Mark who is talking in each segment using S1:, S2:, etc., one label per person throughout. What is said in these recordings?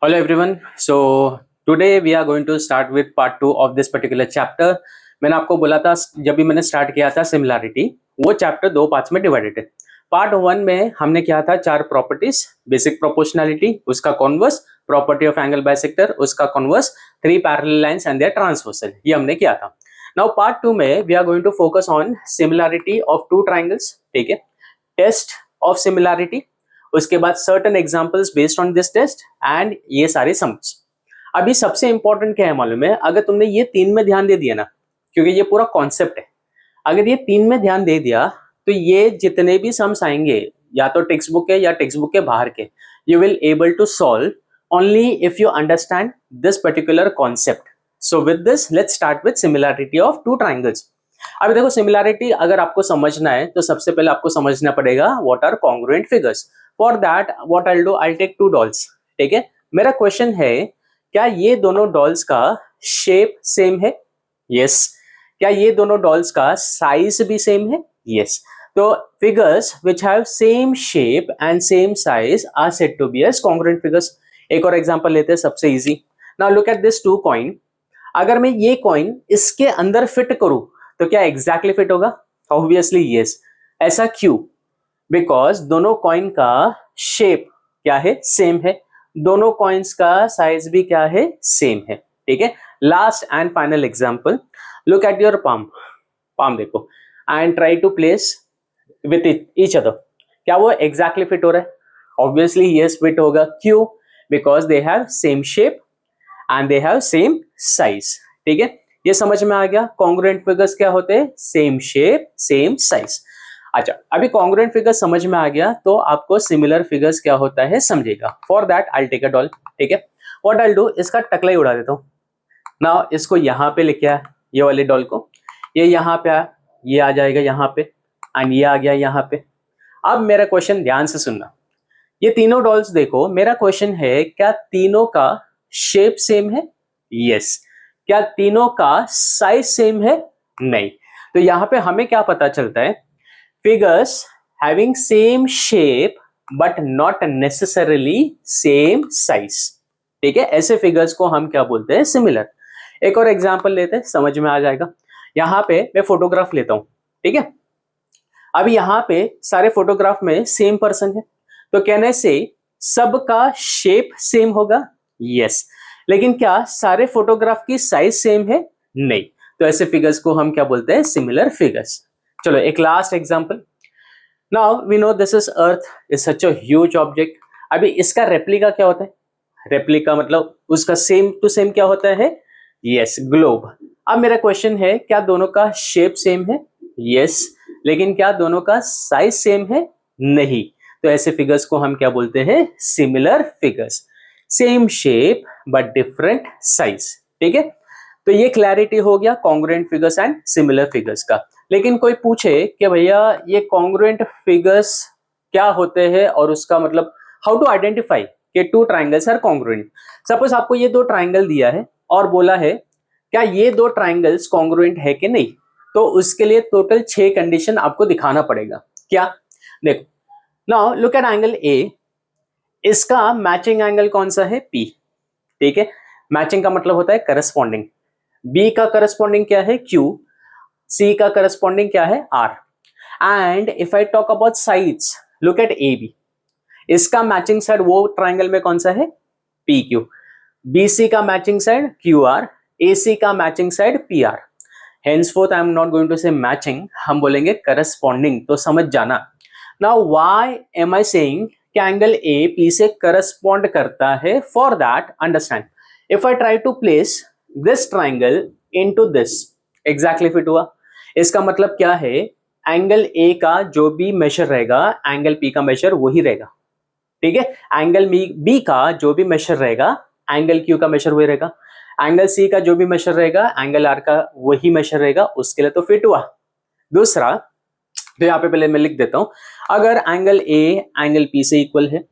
S1: Hello everyone. So today we are going to start with part 2 of this particular chapter. मैंने आपको बोला था जब भी मैंने स्टार्ट किया था सिमिलैरिटी, वो चैप्टर दो पार्ट्स में डिवाइडेड है। पार्ट 1 में हमने किया था चार प्रॉपर्टीज, बेसिक प्रोपोर्शनैलिटी, उसका converse, property of angle bisector, उसका converse, three parallel lines and their transversal, ये हमने किया था। नाउ पार्ट 2 में we are going to focus on similarity of two triangles, ठीक है, टेस्ट ऑफ सिमिलैरिटी, उसके बाद certain examples based on this test and ये सारे सम्स। अभी सबसे इंपॉर्टेंट क्या है मालूम है, अगर तुमने ये तीन में ध्यान दे दिया ना, क्योंकि ये पूरा कॉन्सेप्ट है, अगर ये तीन में ध्यान दे दिया तो ये जितने भी सम्स आएंगे या तो टेक्स्ट बुक के या टेक्स्ट बुक के बाहर के, you will able to solve only if you understand this particular concept. So with this let's start with similarity of two triangles. अभी देखो, सिमिलैरिटी अगर आपको समझना है तो सबसे पहले आपको समझना पड़ेगा what are congruent figures. For that what I will do, I take two dolls, ठीक है। मेरा क्वेश्चन है, क्या ये दोनों डॉल्स का शेप सेम है? यस। क्या ये दोनों डॉल्स का साइज भी सेम है? यस। तो figures which have same shape and same size are said to be as congruent figures. एक और एग्जांपल लेते हैं, सबसे easy. Now look at this two coin. अगर मैं ये कॉइन इसके अंदर फिट करूं तो क्या एग्जैक्टली फिट होगा? Obviously yes. ऐसा क्यों? बिकॉज दोनों कॉइन का शेप क्या है? सेम है। दोनों कॉइन्स का साइज भी क्या है? सेम है, ठीक है। Last and final example, look at your palm. Palm देखो and try to place with each other. क्या वो एग्जैक्टली फिट हो रहा है? ऑब्वियसली यस, फिट होगा। क्यों? Because they have same shape and they have same size, ठीक है। ये समझ में आ गया कॉन्ग्रुएंट फिगर्स क्या होते हैं? Same shape same size. अच्छा, अभी कॉन्ग्रुएंट फिगर समझ में आ गया तो आपको सिमिलर फिगर्स क्या होता है समझेगा। For that I take a doll, ठीक है। व्हाट आई डू, इसका टकला ही उड़ा देता हूँ ना, इसको यहाँ पे लेके आया, ये वाले डॉल को, ये यहाँ पे आया, ये आ जाएगा यहाँ पे एंड ये आ गया यहाँ पे। अब मेरा क्वेश्चन ध्यान से सुनना, ये तीनों डॉल्स देखो, मेरा क्वेश्चन है क्या तीनों का शेप सेम है? यस। क्या तीनों का साइज सेम है? नहीं। तो यहां पे हमें क्या पता चलता है? Figures having same shape but not necessarily same size, ठीक है। ऐसे फिगर्स को हम क्या बोलते हैं? सिमिलर। एक और एग्जांपल लेते हैं, समझ में आ जाएगा। यहां पे मैं फोटोग्राफ लेता हूं, ठीक है। अभी यहां पे सारे फोटोग्राफ में सेम पर्सन है, तो कहने से सबका शेप सेम होगा? यस। लेकिन क्या सारे फोटोग्राफ की साइज सेम है? नहीं। तो ऐसे फिगर्स को हम क्या बोलते हैं? Similar figures. चलो एक last example. Now we know this is earth is such a huge object. अभी इसका रेप्लिका क्या होता है? रेप्लिका मतलब उसका सेम टू सेम क्या होता है? Yes, globe. अब मेरा क्वेश्चन है, क्या दोनों का शेप सेम है? यस। लेकिन क्या दोनों का साइज सेम है? नहीं। तो ऐसे फिगर्स को हम क्या बोलते हैं? Similar figures. Same shape but different size, ठीक है। तो ये क्लैरिटी हो गया congruent figures and similar figures का। लेकिन कोई पूछे कि भैया ये कॉन्ग्रुएंट फिगर्स क्या होते हैं और उसका मतलब हाउ टू आइडेंटिफाई कि two triangles are congruent. Suppose आपको ये दो ट्राइंगल दिया है और बोला है क्या ये दो ट्राइंगल्स कॉन्ग्रुएंट है कि नहीं, तो उसके लिए टोटल 6 कंडीशन आपको दिखाना पड़ेगा। क्या? देखो, now look eight angle A. इसका मैचिंग एंगल कौन सा है? पी, ठीक है। मैचिंग का मतलब होता है करस्पॉन्डिंग। बी का करस्पॉन्डिंग क्या है? क्यू। सी का करस्पॉन्डिंग क्या है? R. And if I talk about sides, look at A B. इसका मैचिंग साइड वो ट्राइंगल में कौन सा है? P Q. बीसी का matching side Q R. AC का matching side P R. henceforth I am not going to say matching, हम बोलेंगे करस्पॉन्डिंग, तो समझ जाना। Now why am I saying कि एंगल ए पी से करस्पॉन्ड करता है? For that understand, if I try to place this triangle into this, exactly fit हुआ। इसका मतलब क्या है? एंगल ए का जो भी मेजर रहेगा एंगल पी का मेजर वही रहेगा, ठीक है। एंगल बी का जो भी मेजर रहेगा एंगल क्यू का मेजर वही रहेगा। एंगल सी का जो भी मेजर रहेगा एंगल आर का वही मेजर रहेगा, उसके लिए तो फिट हुआ। दूसरा, तो यहाँ पे पहले मैं लिख देता हूं, अगर एंगल ए एंगल पी से इक्वल है,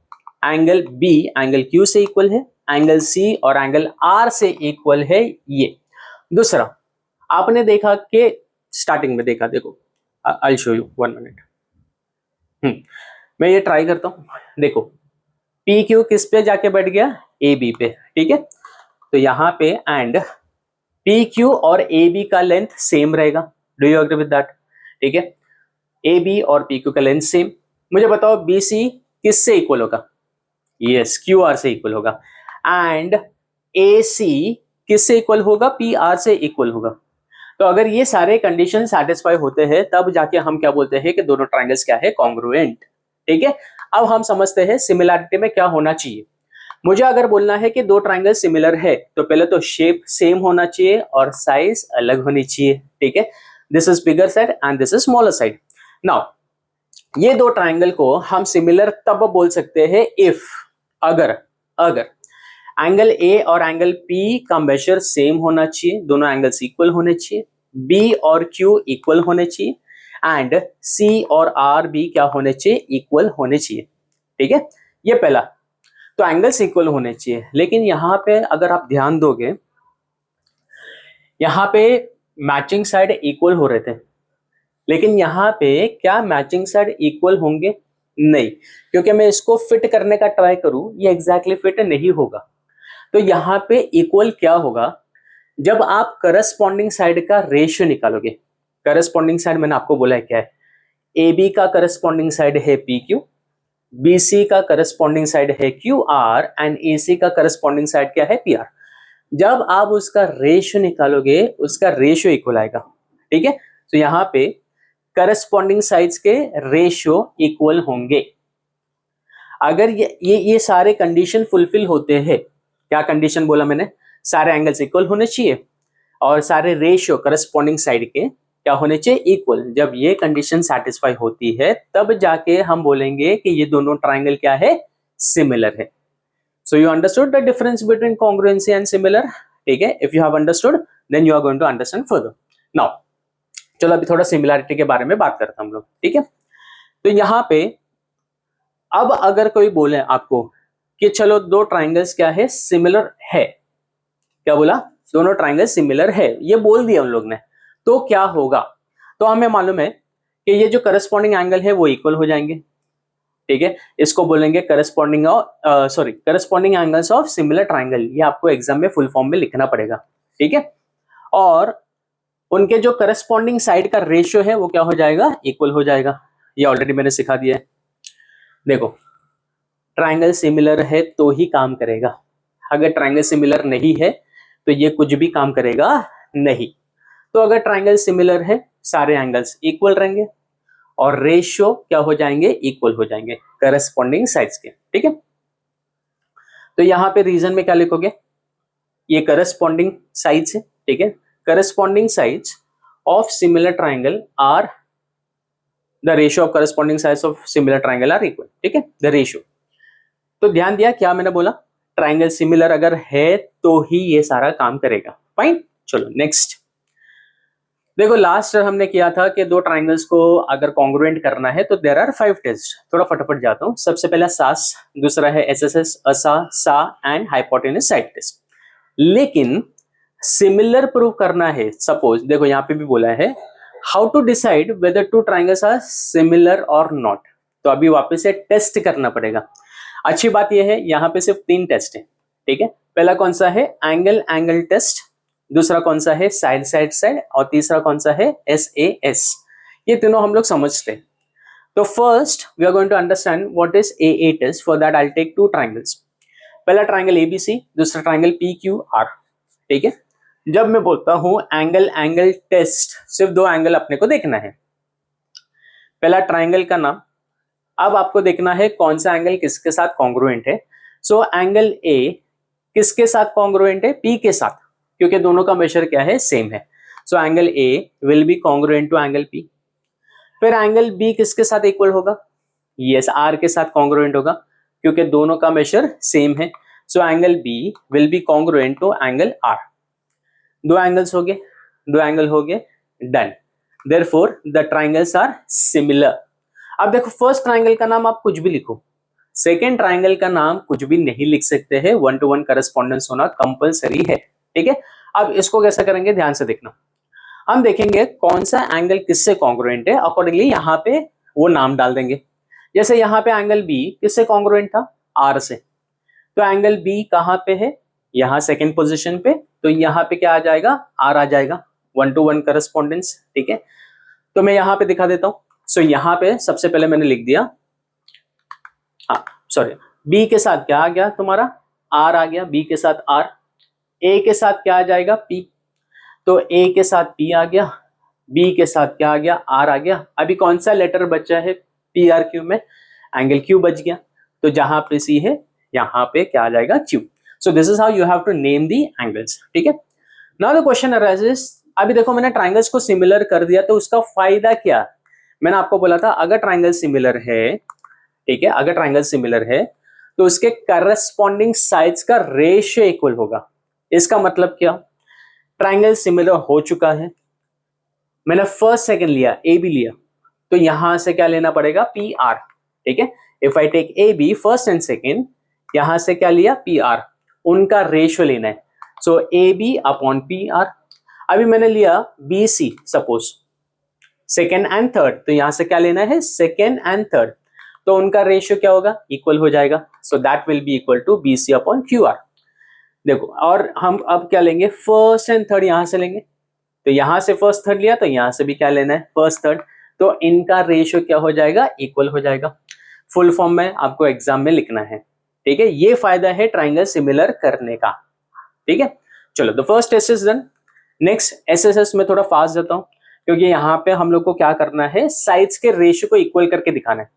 S1: एंगल बी एंगल क्यू से इक्वल है, एंगल सी और एंगल आर से इक्वल है, ये दूसरा। आपने देखा कि स्टार्टिंग में देखा, देखो आई शो यू 1 मिनट। मैं ये ट्राई करता हूं, देखो पी क्यू किस पे जाके बैठ गया, ए बी पे, ठीक है। तो यहाँ पे एंड पी क्यू और ए बी का लेंथ सेम रहेगा, do you agree with that, ठीक है। ए बी और पी क्यू का लेंथ सेम। मुझे बताओ बी सी किससे इक्वल होगा, यस क्यू आर से इक्वल होगा। एंड ए सी किससे इक्वल होगा, पी आर से इक्वल होगा। तो अगर ये सारे कंडीशन सेटिस्फाई होते हैं तब जाके हम क्या बोलते हैं कि दोनों ट्रायंगल्स क्या है, कॉन्ग्रुएंट, ठीक है। अब हम समझते हैं सिमिलैरिटी में क्या होना चाहिए। मुझे अगर बोलना है कि दो ट्रायंगल सिमिलर है तो पहले तो शेप सेम होना चाहिए और साइज अलग होनी चाहिए, ठीक है। This is bigger side and this is smaller side. Now ये दो ट्रायंगल को हम सिमिलर तब बोल सकते हैं इफ अगर एंगल ए और एंगल पी का मेजर सेम होना चाहिए, दोनों एंगल्स इक्वल होने चाहिए, बी और क्यू इक्वल होने चाहिए एंड सी और आर भी क्या होने चाहिए, इक्वल होने चाहिए, ठीक है। ये पहला, तो एंगल्स इक्वल होने चाहिए। लेकिन यहां पे अगर आप ध्यान दोगे, यहां पे मैचिंग साइड इक्वल हो रहे थे, लेकिन यहां पे क्या मैचिंग साइड इक्वल होंगे, नहीं, क्योंकि मैं इसको फिट करने का ट्राई करूं ये एग्जैक्टली फिट नहीं होगा। तो यहां पे इक्वल क्या होगा, जब आप करस्पॉन्डिंग साइड का रेशियो निकालोगे। करस्पॉन्डिंग साइड मैंने आपको बोला है क्या है, ए बी का करस्पॉन्डिंग साइड है पी क्यू, बी सी का करस्पॉन्डिंग साइड है क्यू आर एंड ए सी का करस्पॉन्डिंग साइड क्या है, पी आर। जब आप उसका रेशियो निकालोगे उसका रेशियो इक्वल आएगा, ठीक है। तो यहां पे करस्पॉन्डिंग साइड्स के रेशियो इक्वल होंगे। अगर ये सारे कंडीशन फुलफिल होते हैं, क्या कंडीशन बोला मैंने, सारे एंगल्स इक्वल होने चाहिए और सारे रेशियो करस्पॉन्डिंग साइड के क्या होने चाहिए, इक्वल। जब ये कंडीशन सेटिस्फाई होती है तब जाके हम बोलेंगे कि ये दोनों ट्राइंगल क्या है, सिमिलर है। So you understood the difference between congruency and similar, ठीक है। If you have understood then you are going to understand further. Now चलो अभी थोड़ा सिमिलैरिटी के बारे में बात करते हैं हम लोग, ठीक है। तो यहाँ पे अब अगर कोई बोले आपको कि चलो दो ट्राइंगल्स क्या है, सिमिलर है, क्या बोला, दोनों ट्राइंगल सिमिलर है, ये बोल दिया उन लोग ने, तो क्या होगा। तो हमें मालूम है कि ये जो करस्पॉन्डिंग एंगल है वो इक्वल हो जाएंगे, ठीक है। इसको बोलेंगे corresponding angles of similar triangle. ये आपको एग्जाम में फुल फॉर्म में लिखना पड़ेगा, ठीक है। और उनके जो करस्पॉन्डिंग साइड का रेशियो है वो क्या हो जाएगा, इक्वल हो जाएगा। ये ऑलरेडी मैंने सिखा दिया है। देखो ट्राइंगल सिमिलर है तो ही काम करेगा, अगर ट्राइंगल सिमिलर नहीं है तो ये कुछ भी काम करेगा नहीं। तो अगर ट्राइंगल सिमिलर है सारे एंगल्स इक्वल रहेंगे और रेशियो क्या हो जाएंगे, इक्वल हो जाएंगे करस्पॉन्डिंग साइड्स के, ठीक है। तो यहां पे रीजन में क्या लिखोगे, ये करस्पॉन्डिंग साइड्स है, ठीक है। Corresponding sides of similar triangle are the ratio of corresponding sides of similar triangle are equal, ठीक है, द रेशियो। तो ध्यान दिया क्या मैंने बोला, ट्राइंगल सिमिलर अगर है तो ही ये सारा काम करेगा, फाइन। चलो नेक्स्ट देखो, लास्ट हमने किया था कि दो ट्राइंगल्स को अगर कॉन्ग्रुएंट करना है तो देयर आर 5 टेस्ट। थोड़ा फटाफट जाता हूं। सबसे पहला सास, दूसरा है SSS, ASA, SAS and hypotenuse side test. लेकिन सिमिलर प्रूव करना है, सपोज देखो यहाँ पे भी बोला है how to decide whether two triangles are similar और नॉट। तो अभी वापस से टेस्ट करना पड़ेगा। अच्छी बात यह है यहाँ पे सिर्फ 3 टेस्ट है, ठीक है। पहला कौन सा है, एंगल एंगल टेस्ट, दूसरा कौन सा है, साइड साइड साइड, और तीसरा कौन सा है, SAS। ये तीनों हम लोग समझते हैं। तो first we are going to understand what is AA test. For that I will take 2 triangles. पहला ट्राइंगल ABC, दूसरा ट्राइंगल PQR, ठीक है। जब मैं बोलता हूं एंगल एंगल टेस्ट, सिर्फ 2 एंगल अपने को देखना है। पहला ट्राइंगल का नाम, अब आपको देखना है कौन सा एंगल किसके साथ कॉन्ग्रुएंट है। सो एंगल A किसके साथ कॉन्ग्रुएंट है, P के साथ, क्योंकि दोनों का मेजर क्या है, सेम है। So angle A will be congruent to angle P। फिर एंगल B किसके साथ इक्वल होगा, यस R के साथ कॉन्ग्रुएंट होगा, क्योंकि दोनों का मेजर सेम है। So angle B will be congruent to angle R। 2 angles हो गए, 2 एंगल हो गए, done. Therefore the triangles are similar. अब देखो फर्स्ट ट्राइंगल का नाम आप कुछ भी लिखो, सेकेंड ट्राइंगल का नाम कुछ भी नहीं लिख सकते हैं, 1 to 1 करस्पॉन्डेंस होना कंपलसरी है, ठीक है। अब इसको कैसे करेंगे, ध्यान से देखना। हम देखेंगे कौन सा एंगल किससे कॉन्ग्रुएंट है, अकॉर्डिंगली यहाँ पे वो नाम डाल देंगे। जैसे यहाँ पे एंगल B किससे कॉन्ग्रुएंट था, आर से, तो एंगल बी कहाँ पे है, यहाँ सेकेंड पोजिशन पे, तो यहाँ पे क्या आ जाएगा, आर आ जाएगा, 1:1 करस्पॉन्डेंस। ठीक है, तो मैं यहाँ पे दिखा देता हूँ। सो यहाँ पे सबसे पहले मैंने लिख दिया, हाँ सॉरी, बी के साथ क्या आ गया तुम्हारा, आर आ गया, बी के साथ आर, ए के साथ क्या आ जाएगा, पी, तो ए के साथ पी आ गया, बी के साथ क्या आ गया, आर आ गया। अभी कौन सा लेटर बचा है पी आर क्यू में, एंगल क्यू बच गया, तो जहां पे सी है यहाँ पे क्या आ जाएगा, Q. So this is how you have to name the angles. ठीक है, नाउ द क्वेश्चन अराइजेस, अभी देखो मैंने ट्राइंगल्स को सिमिलर कर दिया, तो उसका फायदा क्या, मैंने आपको बोला था अगर ट्राइंगल सिमिलर है, ठीक है, अगर ट्राइंगल सिमिलर है तो उसके करस्पॉन्डिंग साइड्स का रेशियो इक्वल होगा। इसका मतलब क्या, ट्राइंगल सिमिलर हो चुका है, मैंने फर्स्ट सेकंड लिया, ए बी लिया, तो यहां से क्या लेना पड़ेगा, पी आर। ठीक है, if I take A B first and second, यहां से क्या लिया, पी आर, उनका रेशियो लेना है। So A B upon P R. अभी मैंने लिया B C suppose, second and third, तो यहां से क्या लेना है, सेकेंड एंड थर्ड, तो उनका रेशियो क्या होगा, इक्वल हो जाएगा। So that will be equal to B C upon Q R. देखो, और हम अब क्या लेंगे, फर्स्ट एंड थर्ड यहां से लेंगे, तो यहां से फर्स्ट थर्ड लिया, तो यहां से भी क्या लेना है, फर्स्ट थर्ड, तो इनका रेशियो क्या हो जाएगा, इक्वल हो जाएगा। फुल फॉर्म में आपको एग्जाम में लिखना है। ठीक है, ये फायदा है ट्राइंगल सिमिलर करने का। ठीक है, चलो the first test is done. Next SSS में थोड़ा फास्ट जाता हूं, क्योंकि यहाँ पे हम लोग को क्या करना है, साइड्स के रेशियो को इक्वल करके दिखाना है।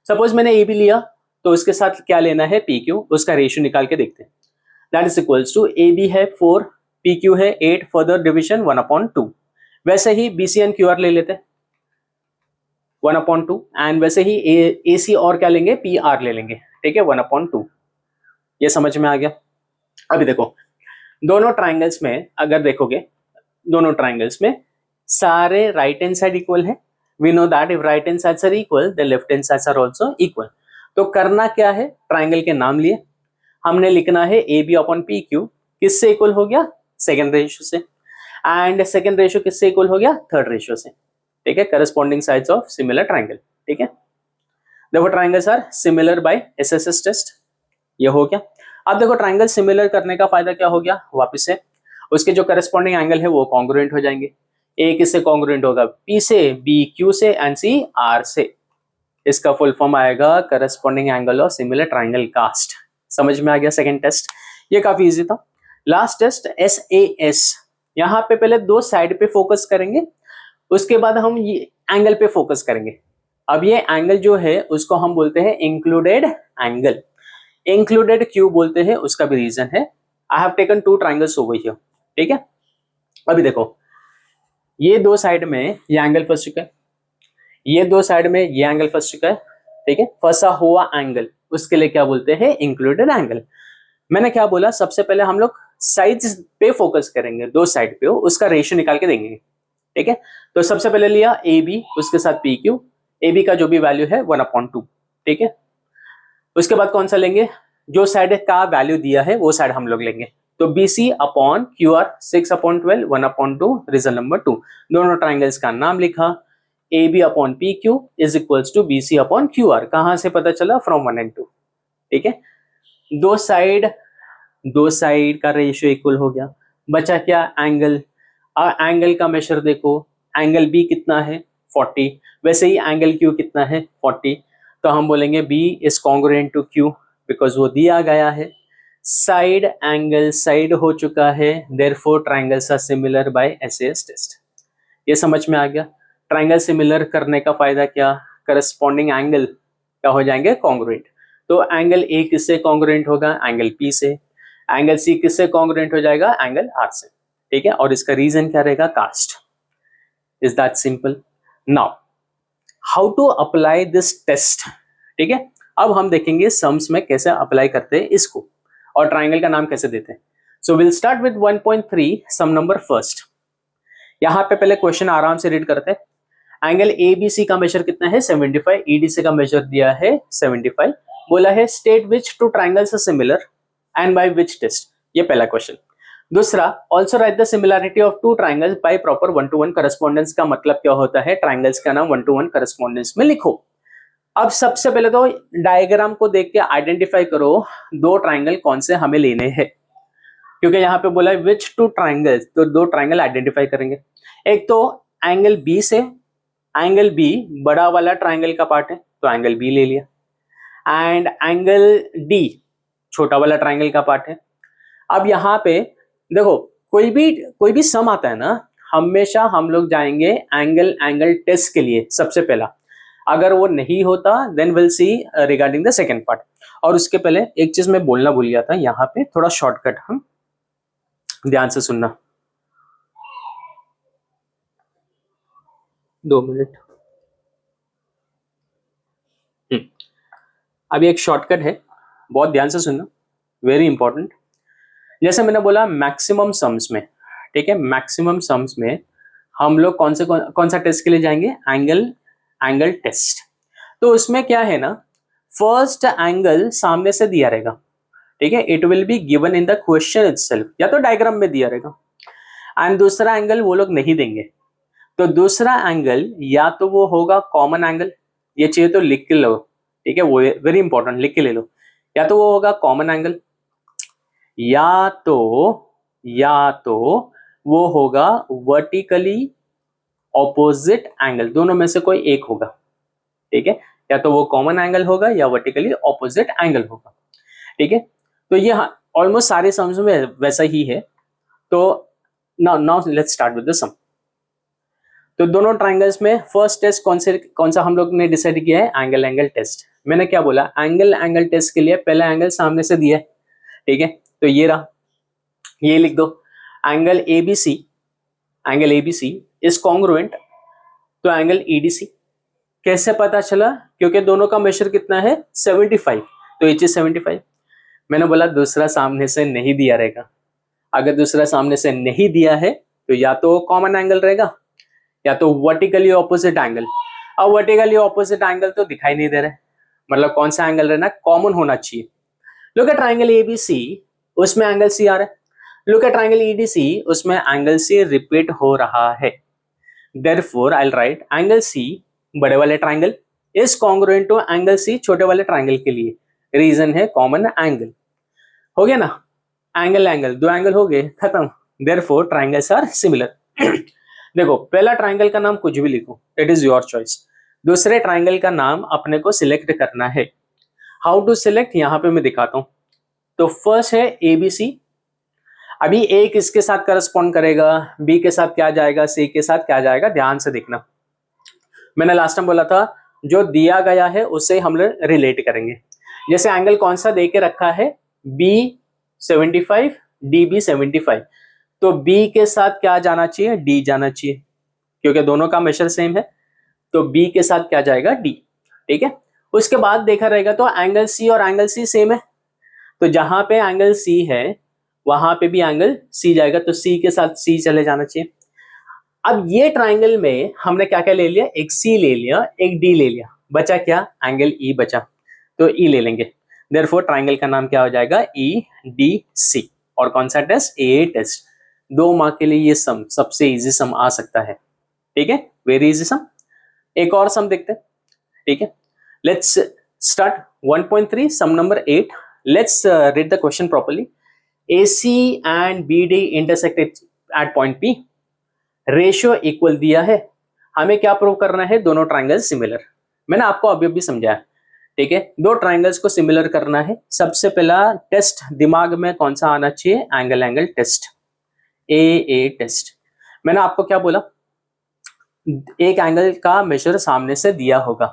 S1: सपोज मैंने ए भी लिया, तो उसके साथ क्या लेना है, पी क्यू, उसका रेशियो निकाल के देखते हैं। That is equals to, A B है 4, पी क्यू है 8, फर्दर डिविजन 1/2। वैसे ही B C and Q R ले लेते हैं 1/2, एंड वैसे ही ए सी और क्या लेंगे, पी आर ले लेंगे। ठीक है, 1/2। ये समझ में आ गया। अभी देखो, दोनों ट्राइंगल्स में अगर देखोगे, दोनों ट्राइंगल्स में सारे राइट हैंड साइड इक्वल है। We know that if right hand sides are equal, the left hand sides are also equal. तो करना क्या है, ट्राइंगल के नाम लिए, हमने लिखना है A B upon P Q, किससे इक्वल हो गया, सेकंड रेशियो से, एंड सेकंड रेशियो किससे इक्वल हो गया, थर्ड रेशियो से। ठीक है, corresponding sides of similar triangle. ठीक है, देखो triangles are similar by SSS test, ये हो गया। अब देखो ट्राइंगल सिमिलर करने का फायदा क्या हो गया, वापस से उसके जो करस्पॉन्डिंग एंगल है वो कॉन्ग्रुएंट हो जाएंगे। ए किससे कॉन्ग्रुएंट होगा, पी से, बी क्यू से, एंड सी आर से। इसका फुल फॉर्म आएगा corresponding angle of similar triangle cast. समझ में आ गया सेकंड टेस्ट, ये काफी इजी था। Last test S A S, यहाँ पे पहले दो साइड पे फोकस करेंगे, उसके बाद हम ये एंगल पे फोकस करेंगे। अब ये एंगल जो है उसको हम बोलते हैं इंक्लूडेड एंगल। इंक्लूडेड क्यों बोलते हैं, उसका भी रीजन है। I have taken 2 triangles over here. ठीक है, अभी देखो, ये दो साइड में ये एंगल फंस चुका है, ये दो साइड में ये एंगल फंस चुका है। ठीक है, फंसा हुआ एंगल, उसके लिए क्या बोलते हैं, इंक्लूडेड एंगल। मैंने क्या बोला, सबसे पहले हम लोग साइड्स पे फोकस करेंगे, दो साइड पे हो, उसका रेशियो निकाल के देंगे। ठीक है, तो सबसे पहले लिया ए बी, उसके साथ पी क्यू, ए बी का जो भी वैल्यू है 1/2। ठीक है, उसके बाद कौन सा लेंगे, जो साइड का वैल्यू दिया है वो साइड हम लोग लेंगे। तो B C upon Q R 6/12, 1/2, reason number 2। दोनों ट्राइंगल्स का नाम लिखा, A B upon P Q is equals to B C upon Q R. कहां से पता चला, फ्रॉम 1 and 2। ठीक है, दो साइड का रेशियो इक्वल हो गया, बचा क्या, एंगल। एंगल का मेजर देखो, एंगल बी कितना है, 40, वैसे ही एंगल क्यू कितना है, 40। तो हम बोलेंगे B is congruent to Q, because वो दिया गया है। साइड एंगल साइड हो चुका है, therefore triangles are similar by SAS test. ये समझ में आ गया। ट्राइंगल सिमिलर करने का फायदा क्या, करस्पॉन्डिंग एंगल क्या हो जाएंगे, कॉन्ग्रुएंट। तो एंगल ए किससे कॉन्ग्रुएंट होगा, एंगल पी से। एंगल सी किससे कॉन्ग्रुएंट हो जाएगा, एंगल आर से। ठीक है, और इसका रीजन क्या रहेगा, cast. Is that simple. Now how to apply this test. ठीक है, अब हम देखेंगे सम्स में कैसे अप्लाई करते हैं इसको, और ट्राइंगल का नाम कैसे देते हैं। So will start with 1.3 sum number first. यहां पे पहले क्वेश्चन आराम से रीड करते हैं। एंगल ए बी सी का मेजर कितना है, 75, ईडीसी का मेजर दिया है 75। बोला है state which two triangles are similar and by which test, ये पहला क्वेश्चन। दूसरा, also write the similarity of two triangles by proper 1-to-1 correspondence का मतलब क्या होता है, ट्राइंगल्स का नाम 1-to-1 करस्पॉन्डेंस में लिखो। अब सबसे पहले तो डायग्राम को देख के आइडेंटिफाई करो दो ट्राइंगल कौन से हमें लेने हैं, क्योंकि यहाँ पे बोला है विच टू ट्राइंगल्स, तो दो ट्राइंगल आइडेंटिफाई करेंगे। एक तो एंगल बी से, एंगल बी बड़ा वाला ट्राइंगल का पार्ट है तो एंगल बी ले लिया, एंड एंगल डी छोटा वाला ट्राइंगल का पार्ट है। अब यहाँ पे देखो कोई भी सम आता है ना, हमेशा हम लोग जाएंगे एंगल एंगल टेस्ट के लिए सबसे पहला। अगर वो नहीं होता then will see regarding the second part. और उसके पहले एक चीज मैं बोलना भूल गया था, यहाँ पे थोड़ा शॉर्टकट हम ध्यान से सुनना, 2 मिनट। अभी एक शॉर्टकट है, बहुत ध्यान से सुनना, वेरी इंपॉर्टेंट। जैसे मैंने बोला मैक्सिमम सम्स में, ठीक है, मैक्सिमम सम्स में हम लोग कौन सा टेस्ट के लिए जाएंगे, एंगल टेस्ट। तो उसमें क्या है ना, फर्स्ट एंगल सामने से दिया रहेगा, ठीक है, it will be given in the question itself, या तो डायग्राम में दिया रहेगा। एंड दूसरा एंगल वो लोग नहीं देंगे, तो दूसरा एंगल या तो वो होगा कॉमन एंगल, ये चाहिए तो लिख के लो, ठीक है, वो वेरी इंपॉर्टेंट, लिख के ले लो। या तो वो होगा कॉमन एंगल, या तो वो होगा वर्टिकली ऑपोजिट एंगल, दोनों में से कोई एक होगा, ठीक है, या तो वो कॉमन एंगल होगा या वर्टिकली ऑपोजिट एंगल होगा, ठीक है। तो ये ऑलमोस्ट सारे सम्स में वैसा ही है। तो now let's start with the sum. तो दोनों ट्राइंगल्स में फर्स्ट टेस्ट कौन सा हम लोग ने डिसाइड किया है, एंगल एंगल टेस्ट। मैंने क्या बोला, एंगल एंगल टेस्ट के लिए पहला एंगल सामने से दिया है, ठीक है, तो ये रहा, ये लिख दो, एंगल एबीसी इज कॉन्ग्रुएंट तो एंगल ईडीसी। कैसे पता चला, क्योंकि दोनों का मेजर कितना है 75, तो एच इज 75। मैंने बोला दूसरा सामने से नहीं दिया रहेगा, अगर दूसरा सामने से नहीं दिया है तो या तो कॉमन एंगल रहेगा या तो वर्टिकली ऑपोजिट एंगल। अब वर्टिकली ऑपोजिट एंगल तो दिखाई नहीं दे रहा है, मतलब कौन सा एंगल रहना, कॉमन होना चाहिए। लुक एट ट्राइंगल एबीसी, उसमें एंगल सी आ रहा है। लुक एट ट्राइंगल ईडीसी, उसमें एंगल सी रिपीट हो रहा है। Therefore I will write angle C बड़े वाले triangle is congruent to angle C छोटे वाले ट्राइंगल के लिए। रीजन है कॉमन एंगल। हो गया ना, एंगल एंगल दो एंगल हो गए, खत्म। Therefore triangles are similar. देखो पहला ट्राइंगल का नाम कुछ भी लिखो, इट इज योर चॉइस। दूसरे ट्राइंगल का नाम अपने को सिलेक्ट करना है। हाउ टू सिलेक्ट, यहां पे मैं दिखाता हूं। तो फर्स्ट है एबीसी, अभी ए किसके साथ करस्पॉन्ड करेगा, बी के साथ क्या जाएगा, सी के साथ क्या जाएगा, ध्यान से देखना। मैंने लास्ट टाइम बोला था जो दिया गया है उससे हम लोग रिलेट करेंगे। जैसे एंगल कौन सा दे के रखा है, बी 75 डी बी 75, तो बी के साथ क्या जाना चाहिए, डी जाना चाहिए, क्योंकि दोनों का मेजर सेम है, तो बी के साथ क्या जाएगा, डी, ठीक है। उसके बाद देखा रहेगा तो एंगल सी और एंगल सी सेम है, तो जहां पे एंगल सी है वहां पे भी एंगल सी जाएगा, तो सी के साथ सी चले जाना चाहिए। अब ये ट्राइंगल में हमने क्या क्या ले लिया, एक सी ले लिया, एक डी ले लिया, बचा क्या, एंगल ई बचा, तो ई ले लेंगे। देयरफॉर ट्राइंगल का नाम क्या हो जाएगा, ई डी सी। और कौन सा टेस्ट, ए टेस्ट। 2 मार्क के लिए ये सम सबसे इजी सम आ सकता है, ठीक है, वेरी इजी सम। एक और सम देखते हैं, ठीक है, let's start 1.3 sum number 8। Let's read the question properly. AC and BD intersected at point P, ratio equal दिया है, हमें क्या प्रूव करना है, दोनों ट्राइंगल सिमिलर। मैंने आपको अभी अभी समझाया, ठीक है, दो ट्राइंगल्स को सिमिलर करना है। सबसे पहला टेस्ट दिमाग में कौन सा आना चाहिए, एंगल एंगल टेस्ट, ए टेस्ट। मैंने आपको क्या बोला, एक एंगल का मेजर सामने से दिया होगा।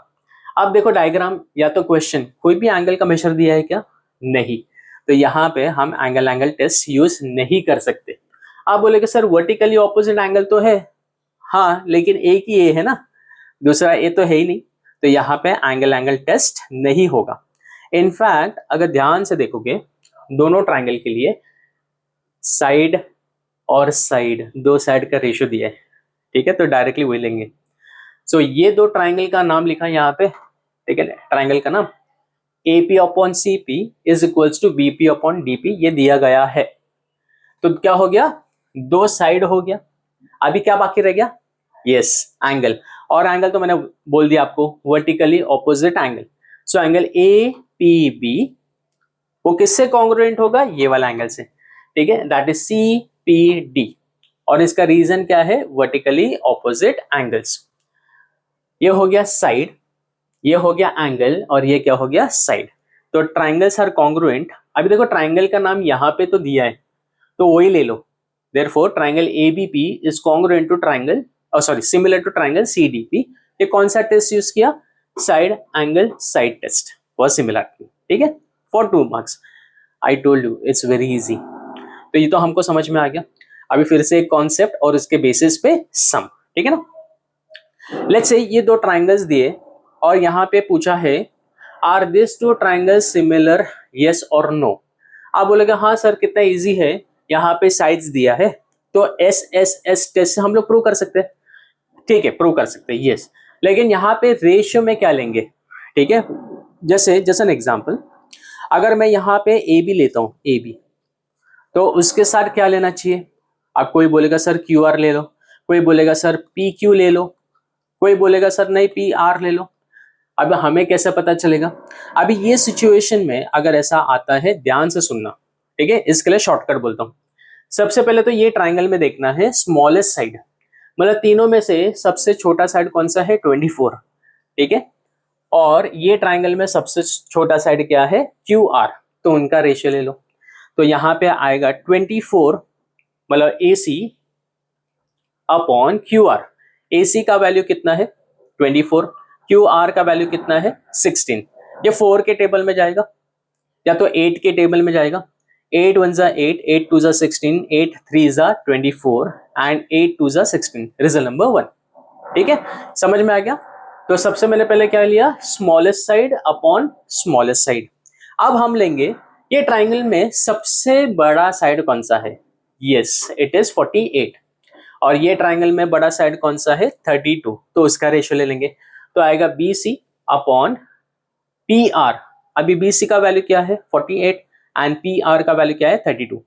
S1: अब देखो डायग्राम या तो क्वेश्चन, कोई भी एंगल का मेजर दिया है क्या, नहीं, तो यहाँ पे हम एंगल एंगल टेस्ट यूज नहीं कर सकते। आप बोले कि सर वर्टिकली ऑपोजिट एंगल तो है, हाँ लेकिन एक ही ए है ना, दूसरा ए तो है ही नहीं, तो यहाँ पे एंगल एंगल टेस्ट नहीं होगा। इनफैक्ट अगर ध्यान से देखोगे दोनों ट्राइंगल के लिए साइड और साइड, दो साइड का रेशियो दिया है, ठीक है, तो डायरेक्टली वही लेंगे। सो ये दो ट्राइंगल का नाम लिखा यहाँ पे, ठीक है, ट्राइंगल का नाम AP upon CP is equals to BP upon DP, ये दिया गया है। तो क्या हो गया, दो साइड हो गया, अभी क्या बाकी रह गया, यस एंगल। और एंगल तो मैंने बोल दिया आपको, vertically opposite angle. So angle A P B वो किससे कॉन्ग्रुएंट होगा, ये वाला एंगल से, ठीक है, that is C P D. और इसका रीजन क्या है, वर्टिकली ऑपोजिट एंगल्स। ये हो गया साइड, ये हो गया एंगल, और ये क्या हो गया, साइड। तो ट्राइंगल्स आर कॉन्ग्रुएंट। अभी देखो ट्राइंगल का नाम यहाँ पे तो दिया है, तो वही ले लो। Therefore triangle ABP is congruent to triangle, sorry similar to triangle CDP. ये कौन सा टेस्ट यूज किया, side angle side test for similarity, ठीक है, for 2 marks. I told you it's very easy. तो ये तो हमको समझ में आ गया। अभी फिर से एक कॉन्सेप्ट और उसके बेसिस पे सम, ठीक है ना। लेट्स से ये दो ट्राइंगल्स दिए और यहाँ पे पूछा है are this two triangles similar, yes और नो। आप बोलेगा हाँ सर कितना इजी है, यहाँ पे साइड्स दिया है तो एस एस एस टेस्ट से हम लोग प्रूव कर सकते हैं, ठीक है, प्रूव कर सकते हैं, यस। लेकिन यहाँ पे रेशियो में क्या लेंगे, ठीक है, जैसे एन एग्जांपल, अगर मैं यहाँ पे ए बी लेता हूँ, ए बी, तो उसके साथ क्या लेना चाहिए। अब कोई बोलेगा सर क्यू आर ले लो, कोई बोलेगा सर पी क्यू ले लो, कोई बोलेगा सर नहीं पी आर ले लो। अब हमें कैसे पता चलेगा। अभी ये सिचुएशन में अगर ऐसा आता है, ध्यान से सुनना, ठीक है, इसके लिए शॉर्टकट बोलता हूँ। सबसे पहले तो ये ट्राइंगल में देखना है स्मॉलेस्ट साइड, मतलब तीनों में से सबसे छोटा साइड कौन सा है, 24, ठीक है। और ये ट्राइंगल में सबसे छोटा साइड क्या है, क्यू आर, तो उनका रेशियो ले लो। तो यहाँ पे आएगा 24, मतलब ए सी अपॉन क्यू आर। ए सी का वैल्यू कितना है 24, क्यू आर का वैल्यू कितना है 16। ये 4 के टेबल में जाएगा या तो 8 के टेबल में जाएगा। 8 1 जा 8, 8 2 जा 16, 8 3 जा 24 एंड 8 2 जा 16, रिजल्ट नंबर 1, ठीक है, समझ में आ गया। तो सबसे मैंने पहले क्या लिया, smallest side upon smallest side. अब हम लेंगे ये ट्राइंगल में सबसे बड़ा साइड कौन सा है, यस इट इज 48। और ये ट्राइंगल में बड़ा साइड कौन सा है 32, तो उसका रेशियो ले लेंगे। तो आएगा B C upon P R. अभी बी सी का वैल्यू क्या है 48 एंड पी आर का वैल्यू क्या है 32।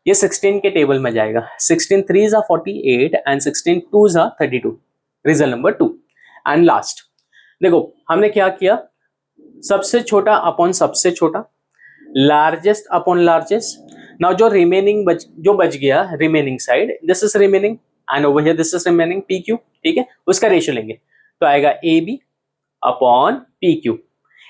S1: ये 16 के टेबल में जाएगा, 16 3 जा 48 एंड 16 2 जा 32, रिजल्ट नंबर 2। एंड लास्ट देखो हमने क्या किया, सबसे छोटा अपॉन सबसे छोटा, लार्जेस्ट अपॉन लार्जेस्ट। नाउ जो रिमेनिंग जो बच गया remaining side, this is remaining and over here this is remaining P Q, ठीक है, उसका रेशियो लेंगे। तो आएगा A B upon P Q.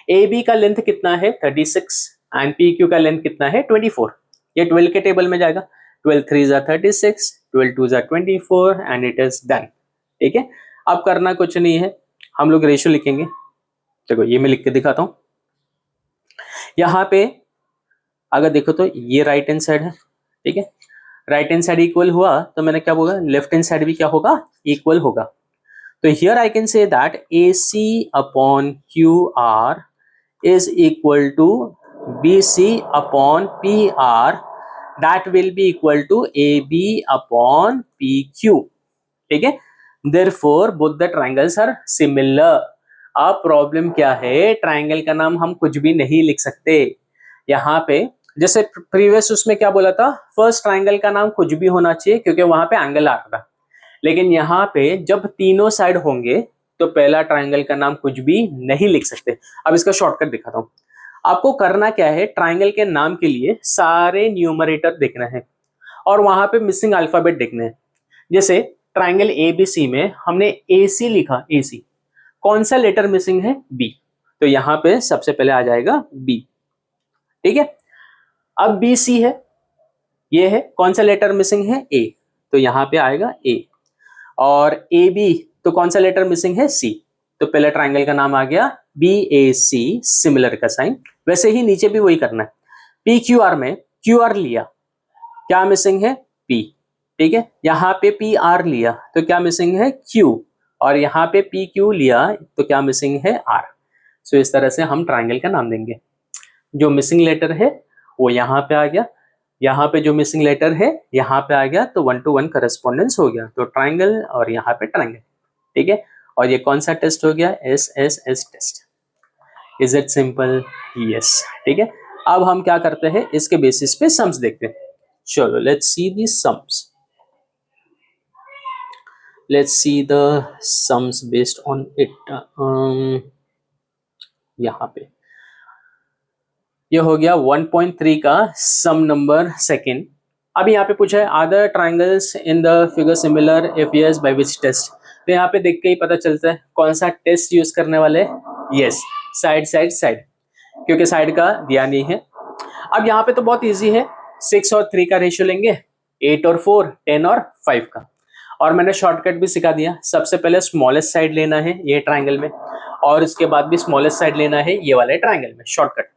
S1: A B का लेंथ कितना है 36 एंड पी क्यू का लेंथ कितना है 24। ये 12 के टेबल में जाएगा, 12 3 जा 36, 12 2 जा 24 एंड इट इज डन, ठीक है। अब करना कुछ नहीं है, हम लोग रेशियो लिखेंगे। देखो ये मैं लिख के दिखाता हूं। यहां पे अगर देखो तो ये राइट हैंड साइड है, ठीक है, राइट हैंड साइड इक्वल हुआ तो मैंने क्या बोला, लेफ्ट हैंड साइड भी क्या होगा, इक्वल होगा। तो here I can say that A C upon Q R is equal to BC upon PR, that will be equal to AB upon PQ, ठीक है। Therefore both the triangles are similar। अब problem क्या है, triangle का नाम हम कुछ भी नहीं लिख सकते यहाँ पे। जैसे प्रीवियस उसमें क्या बोला था, फर्स्ट ट्राइंगल का नाम कुछ भी होना चाहिए क्योंकि वहां पे एंगल आ रहा था। लेकिन यहाँ पे जब तीनों साइड होंगे तो पहला ट्राइंगल का नाम कुछ भी नहीं लिख सकते। अब इसका शॉर्टकट दिखाता हूं। आपको करना क्या है, ट्राइंगल के नाम के लिए सारे न्यूमरेटर देखना है और वहां पे मिसिंग अल्फाबेट देखना है। जैसे ट्राइंगल एबीसी में हमने ए सी लिखा, ए सी कौन सा लेटर मिसिंग है, बी, तो यहाँ पे सबसे पहले आ जाएगा बी, ठीक है। अब बी सी है, ये है, कौन सा लेटर मिसिंग है, ए, तो यहाँ पे आएगा ए। और ए बी तो कौन सा लेटर मिसिंग है, सी, तो पहले ट्राइंगल का नाम आ गया बी ए सी, सिमिलर का साइन। वैसे ही नीचे भी वही करना है। पी क्यू आर में क्यू आर लिया, क्या मिसिंग है, पी, ठीक है। यहाँ पे पी आर लिया तो क्या मिसिंग है, क्यू, और यहाँ पे पी क्यू लिया तो क्या मिसिंग है, आर। सो इस तरह से हम ट्राइंगल का नाम देंगे। जो मिसिंग लेटर है वो यहाँ पे आ गया, यहाँ पे जो मिसिंग लेटर है यहाँ पे आ गया, तो 1 to 1 करस्पॉन्डेंस हो गया, तो ट्राइंगल और यहाँ पे ट्राइंगल, ठीक है। और ये कौन सा टेस्ट हो गया, S S S test. Is it simple, yes, ठीक है। अब हम क्या करते हैं, इसके बेसिस पे सम्स देखते हैं। चलो let's see the sums. Let's see the sums based on it. यहाँ पे ये हो गया 1.3 का सम नंबर सेकेंड। अब यहाँ पे पूछा है other triangles in the figure similar if yes by which test. तो यहाँ पे देख के ही पता चलता है कौन सा टेस्ट यूज करने वाले। यस, साइड साइड साइड, क्योंकि साइड का दिया नहीं है। अब यहाँ पे तो बहुत इजी है, 6 और 3 का रेशियो लेंगे, 8 और 4, 10 और 5 का। और मैंने शॉर्टकट भी सिखा दिया, सबसे पहले स्मॉलेस्ट साइड लेना है ये ट्राइंगल में, और इसके बाद भी स्मॉलेस्ट साइड लेना है ये वाले ट्राइंगल में। शॉर्टकट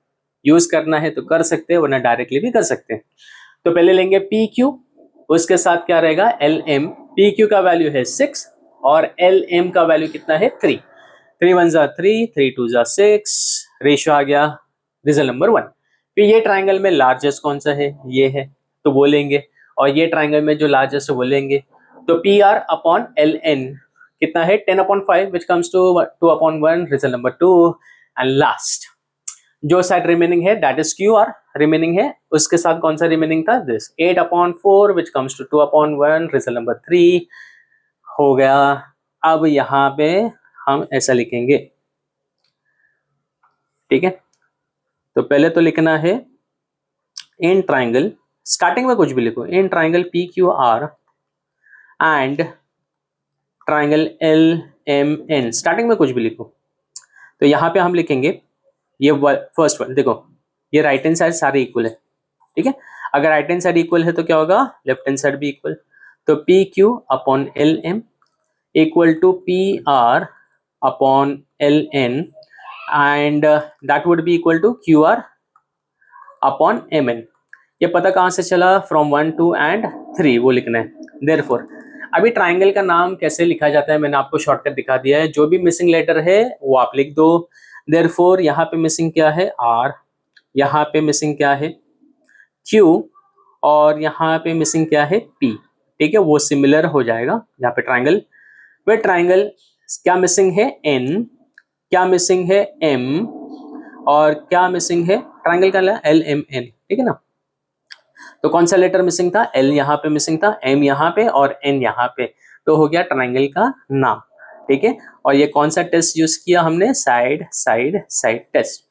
S1: यूज करना है तो कर सकते हैं, वरना डायरेक्टली भी कर सकते हैं। तो पहले लेंगे पी क्यू, उसके साथ क्या रहेगा एल एम। पी क्यू का वैल्यू है 6 और एल एम का वैल्यू कितना है 3। 3 1 जा 3, 3 2 जा 6, रेशियो आ गया रिजल्ट नंबर 1। फिर ये ट्राइंगल में लार्जेस्ट कौन सा है, ये है, तो वो लेंगे। और ये ट्राइंगल में जो लार्जेस्ट है वो लेंगे। तो P R upon L N कितना है 10/5 which comes to 2/1, result number 2। And last जो साइड रिमेनिंग है that is Q R remaining है, उसके साथ कौन सा रिमेनिंग था this 8/4 which comes to 2/1, result number 3 हो गया। अब यहाँ पे हम ऐसा लिखेंगे, ठीक है। तो पहले तो लिखना है इन ट्राइंगल, स्टार्टिंग में कुछ भी लिखो, in triangle P Q R and triangle L M N, starting में कुछ भी लिखो। तो यहाँ पे हम लिखेंगे ये फर्स्ट वन, देखो ये राइट हैंड साइड सारे इक्वल है, ठीक है। अगर राइट हैंड साइड इक्वल है तो क्या होगा, लेफ्ट हैंड साइड भी इक्वल। तो P Q upon L M equal to P R upon L N and that would be equal to Q R upon M N. ये पता कहाँ से चला, फ्रॉम 1 2 एंड 3 वो लिखना है। देयरफॉर अभी ट्राइंगल का नाम कैसे लिखा जाता है मैंने आपको शॉर्टकट दिखा दिया है, जो भी मिसिंग लेटर है वो आप लिख दो। देयरफॉर यहाँ पे मिसिंग क्या है आर, यहाँ पे मिसिंग क्या है क्यू, और यहाँ पे मिसिंग क्या है पी, ठीक है। वो सिमिलर हो जाएगा यहाँ पे ट्राइंगल। वे ट्राइंगल क्या मिसिंग है एन, क्या मिसिंग है एम, और क्या मिसिंग है ट्राइंगल का एल एम एन, ठीक है ना। तो कौन सा लेटर मिसिंग था, एल यहाँ पे मिसिंग था, एम यहाँ पे और एन यहाँ पे, तो हो गया ट्राइंगल का नाम, ठीक है। और ये कौन सा टेस्ट यूज किया हमने, side side side test,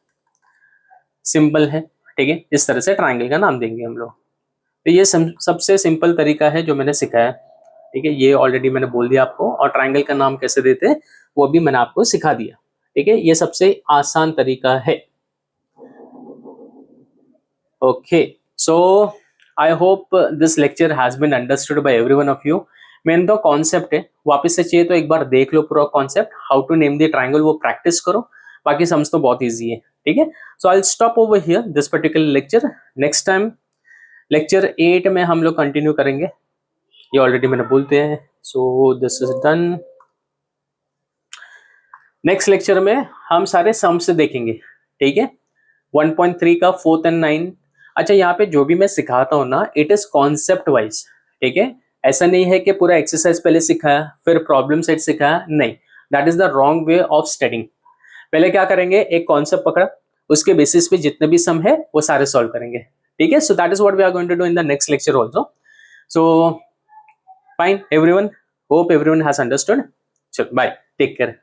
S1: simple है, ठीक है। इस तरह से ट्राइंगल का नाम देंगे हम लोग। तो ये सबसे सिंपल तरीका है जो मैंने सिखाया, ठीक है। ये ऑलरेडी मैंने बोल दिया आपको, और ट्राइंगल का नाम कैसे देते हैं वो भी मैंने आपको सिखा दिया, ठीक है। ये सबसे आसान तरीका है। Okay, so I hope this lecture has been understood by everyone of you. Main तो कॉन्सेप्ट है, वापस से चाहिए तो एक बार देख लो पूरा concept, how to name the triangle वो प्रैक्टिस करो, बाकी समझ तो बहुत ईजी है, ठीक है। So I will stop over here this particular lecture. Next time lecture 8 में हम लोग कंटिन्यू करेंगे, ये ऑलरेडी मैंने बोलते हैं। सो this is done. Next lecture में हम सारे सम से देखेंगे, ठीक है। 1.3 का 4th एंड 9। अच्छा, यहाँ पे जो भी मैं सिखाता हूँ ना, इट इज कॉन्सेप्ट वाइज, ठीक है। ऐसा नहीं है कि पूरा एक्सरसाइज पहले सिखाया फिर प्रॉब्लम सेट सिखाया, नहीं, that is the wrong way of studying. पहले क्या करेंगे, एक कॉन्सेप्ट पकड़ा, उसके बेसिस पे जितने भी सम है वो सारे सॉल्व करेंगे, ठीक है। So that is what we are going to do in the next lecture also. So fine everyone, hope everyone has understood. चलो बाय, टेक केयर।